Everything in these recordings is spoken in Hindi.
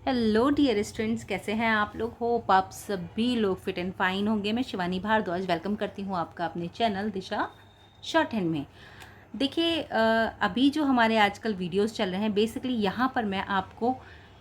हेलो डियर स्टूडेंट्स, कैसे हैं आप लोग। होप आप सभी लोग फिट एंड फाइन होंगे। मैं शिवानी भारद्वाज वेलकम करती हूँ आपका अपने चैनल दिशा शॉर्ट हैंड में। देखिए, अभी जो हमारे आजकल वीडियोस चल रहे हैं, बेसिकली यहाँ पर मैं आपको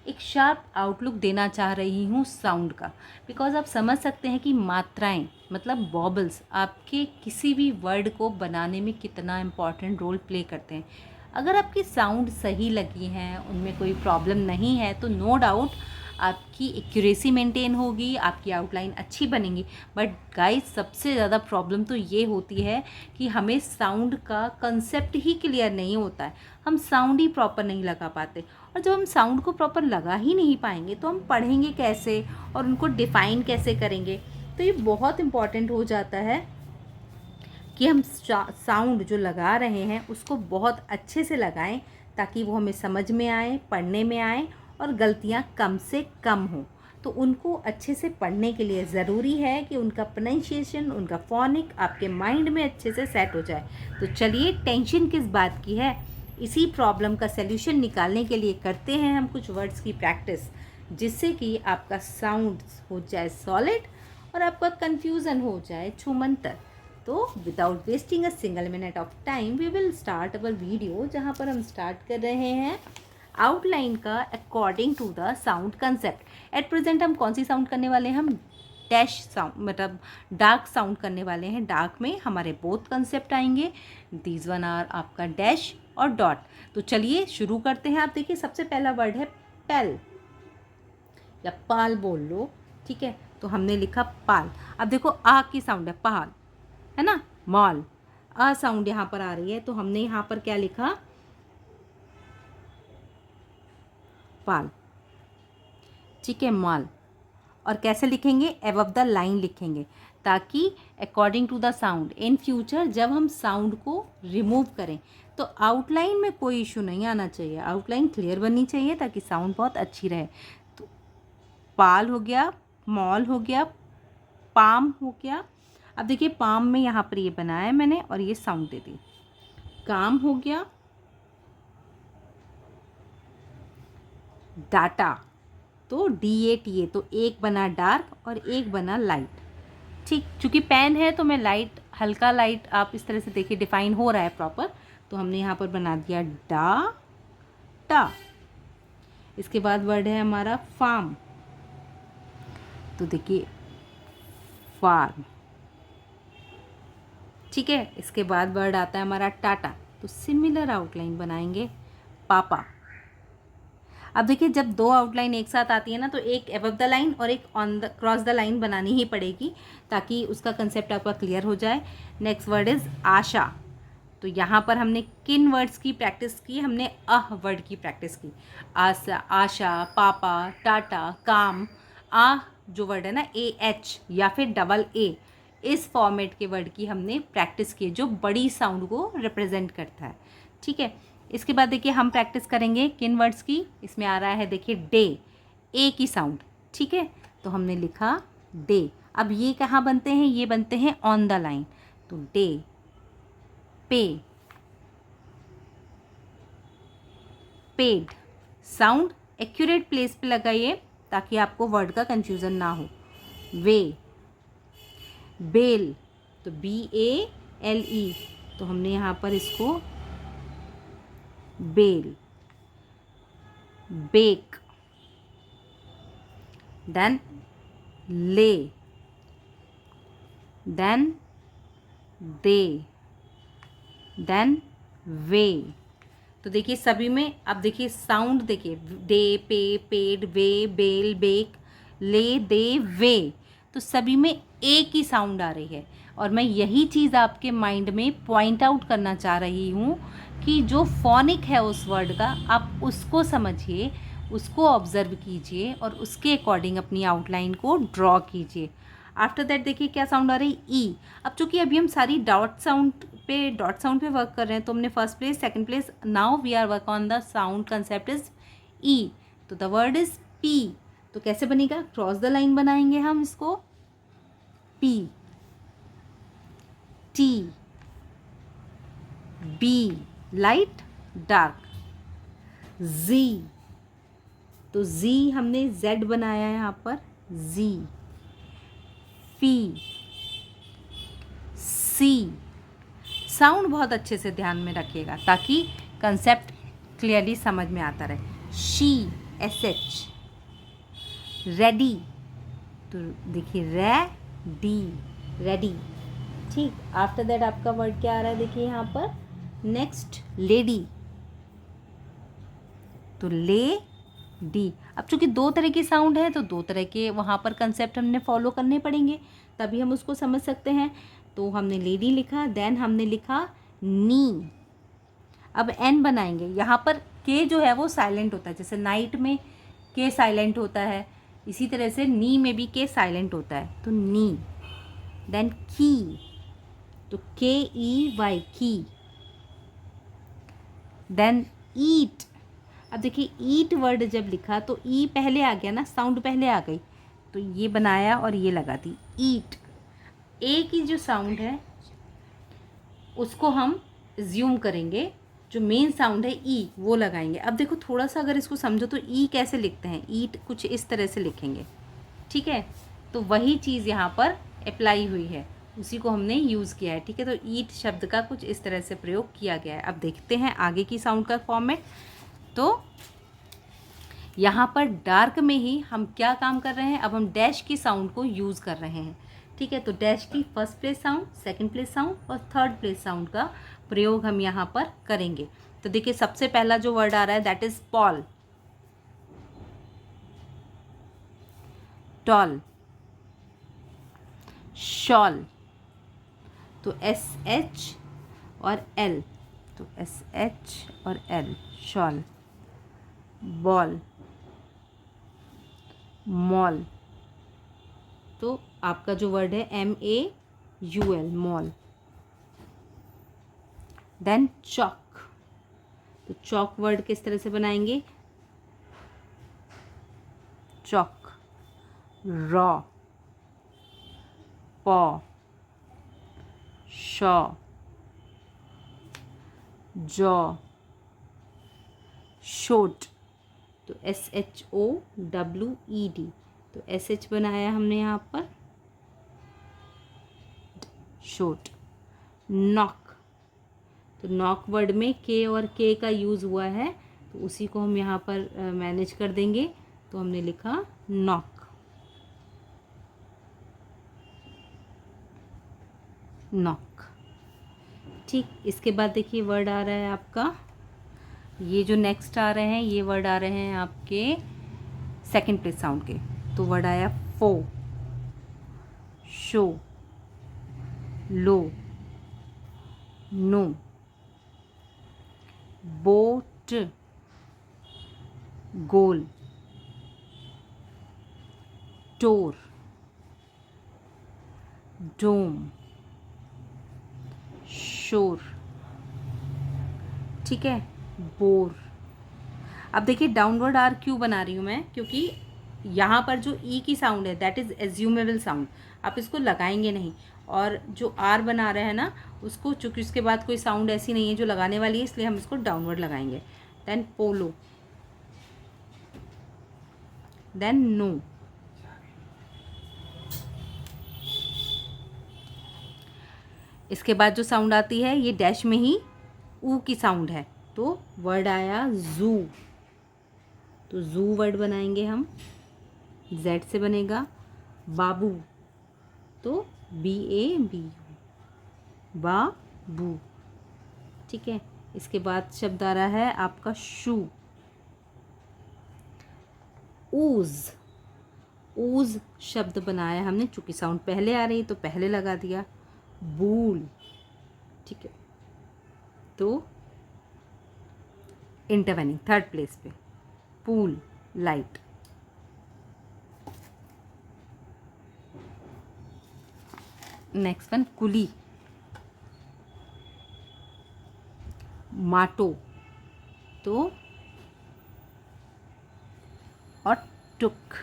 एक शार्प आउटलुक देना चाह रही हूँ साउंड का। बिकॉज आप समझ सकते हैं कि मात्राएं मतलब बॉबल्स आपके किसी भी वर्ड को बनाने में कितना इम्पॉर्टेंट रोल प्ले करते हैं। अगर आपकी साउंड सही लगी हैं, उनमें कोई प्रॉब्लम नहीं है, तो नो डाउट आपकी एक्यूरेसी मेंटेन होगी, आपकी आउटलाइन अच्छी बनेगी। बट गाइस, सबसे ज़्यादा प्रॉब्लम तो ये होती है कि हमें साउंड का कंसेप्ट ही क्लियर नहीं होता है। हम साउंड ही प्रॉपर नहीं लगा पाते, और जब हम साउंड को प्रॉपर लगा ही नहीं पाएंगे तो हम पढ़ेंगे कैसे और उनको डिफ़ाइन कैसे करेंगे। तो ये बहुत इम्पॉर्टेंट हो जाता है कि हम साउंड जो लगा रहे हैं उसको बहुत अच्छे से लगाएं, ताकि वो हमें समझ में आए, पढ़ने में आए और गलतियां कम से कम हों। तो उनको अच्छे से पढ़ने के लिए ज़रूरी है कि उनका प्रोनाउंसिएशन, उनका फोनिक आपके माइंड में अच्छे से सेट हो जाए। तो चलिए, टेंशन किस बात की है, इसी प्रॉब्लम का सल्यूशन निकालने के लिए करते हैं हम कुछ वर्ड्स की प्रैक्टिस, जिससे कि आपका साउंड हो जाए सॉलिड और आपका कन्फ्यूज़न हो जाए छूमंतर। तो without wasting a single minute of time we will start our video, जहाँ पर हम स्टार्ट कर रहे हैं आउटलाइन का according to the sound concept. At present हम कौन सी साउंड करने वाले हैं, हम डैश साउंड मतलब डार्क साउंड करने वाले हैं। डार्क में हमारे बोथ कंसेप्ट आएंगे, दीज वन आर आपका डैश और डॉट। तो चलिए शुरू करते हैं। आप देखिए, सबसे पहला वर्ड है पेल या पाल बोल लो, ठीक है। तो हमने लिखा पाल। अब देखो, आ की साउंड है पाल, है ना। मॉल, अ साउंड यहाँ पर आ रही है, तो हमने यहाँ पर क्या लिखा, पाल, ठीक है, मॉल। और कैसे लिखेंगे, एबव द लाइन लिखेंगे, ताकि according to the sound in future जब हम साउंड को रिमूव करें तो आउटलाइन में कोई इशू नहीं आना चाहिए, आउटलाइन क्लियर बननी चाहिए ताकि साउंड बहुत अच्छी रहे। तो पाल हो गया, मॉल हो गया, पाम हो गया। अब देखिए, पाम में यहाँ पर ये बनाया है मैंने और ये साउंड दे दी। काम हो गया, डाटा, तो DATA, तो एक बना डार्क और एक बना लाइट, ठीक। चूँकि पेन है तो मैं लाइट, हल्का लाइट, आप इस तरह से देखिए डिफाइन हो रहा है प्रॉपर। तो हमने यहाँ पर बना दिया डा टा। इसके बाद वर्ड है हमारा फार्म, तो देखिए फार्म, ठीक है। इसके बाद वर्ड आता है हमारा टाटा, तो सिमिलर आउटलाइन बनाएंगे पापा। अब देखिए, जब दो आउटलाइन एक साथ आती है ना, तो एक एबव द लाइन और एक on the cross the line बनानी ही पड़ेगी, ताकि उसका कंसेप्ट आपका क्लियर हो जाए। नेक्स्ट वर्ड इज़ आशा। तो यहाँ पर हमने किन वर्ड्स की प्रैक्टिस की, हमने अह वर्ड की प्रैक्टिस की। आशा, आशा, पापा, टाटा, काम। आह जो वर्ड है ना, AH या फिर डबल A, इस फॉर्मेट के वर्ड की हमने प्रैक्टिस की, जो बड़ी साउंड को रिप्रेजेंट करता है, ठीक है। इसके बाद देखिए, हम प्रैक्टिस करेंगे किन वर्ड्स की। इसमें आ रहा है देखिए डे, ए की साउंड, ठीक है। तो हमने लिखा डे। अब ये कहाँ बनते हैं, ये बनते हैं ऑन द लाइन, तो डे, पे, पेड। साउंड एक्यूरेट प्लेस पे लगाइए ताकि आपको वर्ड का कंफ्यूजन ना हो। वे, बेल, तो BALE, तो हमने यहाँ पर इसको बेल, बेक, देन ले, देन दे, देन वे। तो देखिए सभी में, अब देखिए साउंड देखिए, डे, पे, पेड, वे, बेल, बेक, ले, दे, वे, तो सभी में एक ही साउंड आ रही है। और मैं यही चीज़ आपके माइंड में पॉइंट आउट करना चाह रही हूँ कि जो फोनिक है उस वर्ड का, आप उसको समझिए, उसको ऑब्जर्व कीजिए और उसके अकॉर्डिंग अपनी आउटलाइन को ड्रॉ कीजिए। आफ्टर दैट देखिए क्या साउंड आ रही है, ई। अब चूंकि अभी हम सारी डॉट साउंड पे वर्क कर रहे हैं, तो हमने first place, second place, now we are work on the sound concept is E. तो द वर्ड इज पी। तो कैसे बनेगा, क्रॉस द लाइन बनाएंगे हम इसको, P, T, B light dark, G, तो जी हमने जेड बनाया है यहाँ पर, जी, फी, सी। साउंड बहुत अच्छे से ध्यान में रखिएगा ताकि कंसेप्ट क्लियरली समझ में आता रहे। शी, एस एच, रेडी, तो देखिए रेडी, रेडी, ठीक। आफ्टर दैट आपका वर्ड क्या आ रहा है, देखिए यहाँ पर नेक्स्ट लेडी, तो ले डी। अब चूंकि दो तरह की साउंड है तो दो तरह के वहाँ पर कंसेप्ट हमने फॉलो करने पड़ेंगे, तभी हम उसको समझ सकते हैं। तो हमने लेडी लिखा, देन हमने लिखा नी। अब एन बनाएंगे, यहाँ पर के जो है वो साइलेंट होता है, जैसे नाइट में के साइलेंट होता है, इसी तरह से नी में भी के साइलेंट होता है, तो नी। देन की, तो के ई वाई, की। देन ईट। अब देखिए ईट वर्ड जब लिखा तो ई पहले आ गया ना, साउंड पहले आ गई, तो ये बनाया और ये लगा दी, ईट। ए की जो साउंड है उसको हम ज्यूम करेंगे, जो मेन साउंड है ई वो लगाएंगे। अब देखो थोड़ा सा अगर इसको समझो तो ई कैसे लिखते हैं, ईट कुछ इस तरह से लिखेंगे, ठीक है। तो वही चीज़ यहाँ पर अप्लाई हुई है, उसी को हमने यूज़ किया है, ठीक है। तो ईट शब्द का कुछ इस तरह से प्रयोग किया गया है। अब देखते हैं आगे की साउंड का फॉर्मेट। तो यहाँ पर डार्क में ही हम क्या काम कर रहे हैं, अब हम डैश की साउंड को यूज़ कर रहे हैं, ठीक है। तो डैश की first place sound, second place sound और थर्ड प्लेस साउंड का प्रयोग हम यहाँ पर करेंगे। तो देखिए सबसे पहला जो वर्ड आ रहा है that is Paul, tall, shawl, तो एस एच और एल, तो एस एच और एल, शॉल। बॉल, मॉल, तो आपका जो वर्ड है MAUL, मॉल। देन चॉक, तो चॉक वर्ड किस तरह से बनाएंगे, chalk, raw, paw, shaw, jaw, shot, तो SHOWED, तो SH बनाया हमने यहाँ पर, शोट। नॉक, तो नॉक वर्ड में के और के का यूज़ हुआ है, तो उसी को हम यहाँ पर मैनेज कर देंगे, तो हमने लिखा नॉक, नॉक, ठीक। इसके बाद देखिए वर्ड आ रहा है आपका, ये जो नेक्स्ट आ रहे हैं ये वर्ड आ रहे हैं आपके सेकंड प्लेस साउंड के। तो वर्ड आया फो, शो, लो, नो, बोट, गोल, टोर, डोम, शोर, ठीक है, बोर। अब देखिए डाउनवर्ड आर क्यों बना रही हूँ मैं, क्योंकि यहाँ पर जो ई की साउंड है दैट इज़ एज्यूमेबल साउंड, आप इसको लगाएंगे नहीं, और जो आर बना रहे हैं ना उसको, चूँकि उसके बाद कोई साउंड ऐसी नहीं है जो लगाने वाली है, इसलिए हम इसको डाउनवर्ड लगाएंगे। देन पोलो, देन नो, इसके बाद जो साउंड आती है ये डैश में ही ऊ की साउंड है, तो वर्ड आया जू, तो जू वर्ड बनाएंगे हम, जेड से बनेगा। बाबू, तो BABU, बाबू, ठीक है। इसके बाद शब्द आ रहा है आपका शू। ऊज, ऊज शब्द बनाया हमने, चूंकि साउंड पहले आ रही तो पहले लगा दिया। बूल, ठीक है, तो इंटरवेनिंग थर्ड प्लेस पे। Pool, light. नेक्स्ट वन कुली, माटो, तो और टुक।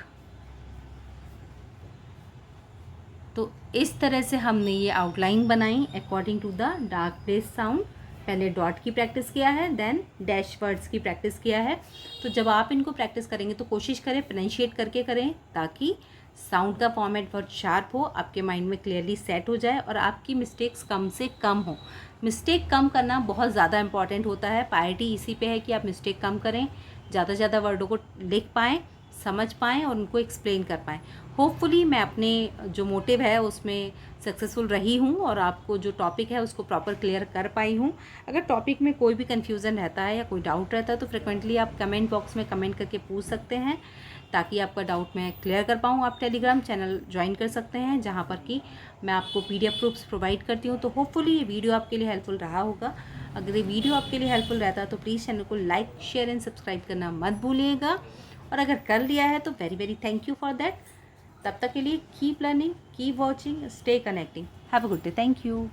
तो इस तरह से हमने ये आउटलाइन बनाई according to the dark place sound, पहले डॉट की प्रैक्टिस किया है, देन डैश वर्ड्स की प्रैक्टिस किया है। तो जब आप इनको प्रैक्टिस करेंगे तो कोशिश करें प्रोनाउंशिएट करके करें, ताकि साउंड का फॉर्मेट बहुत शार्प हो, आपके माइंड में क्लियरली सेट हो जाए और आपकी मिस्टेक्स कम से कम हो। मिस्टेक कम करना बहुत ज़्यादा इंपॉर्टेंट होता है। प्रायोरिटी इसी पे है कि आप मिस्टेक कम करें, ज़्यादा से ज़्यादा वर्डों को लिख पाएँ, समझ पाएँ और उनको एक्सप्लेन कर पाएँ। होपफुली मैं अपने जो मोटिव है उसमें सक्सेसफुल रही हूँ और आपको जो टॉपिक है उसको प्रॉपर क्लियर कर पाई हूँ। अगर टॉपिक में कोई भी कन्फ्यूज़न रहता है या कोई डाउट रहता है तो फ्रिक्वेंटली आप कमेंट बॉक्स में कमेंट करके पूछ सकते हैं, ताकि आपका डाउट मैं क्लियर कर पाऊँ। आप टेलीग्राम चैनल ज्वाइन कर सकते हैं, जहाँ पर कि मैं आपको PDF प्रूफ्स प्रोवाइड करती हूँ। तो होपफुली ये वीडियो आपके लिए हेल्पफुल रहा होगा। अगर ये वीडियो आपके लिए हेल्पफुल रहता है तो प्लीज़ चैनल को लाइक, शेयर एंड सब्सक्राइब करना मत भूलिएगा, और अगर कर लिया है तो very very thank you for that. तब तक के लिए keep learning, keep watching, stay connecting. Have a good day. Thank you.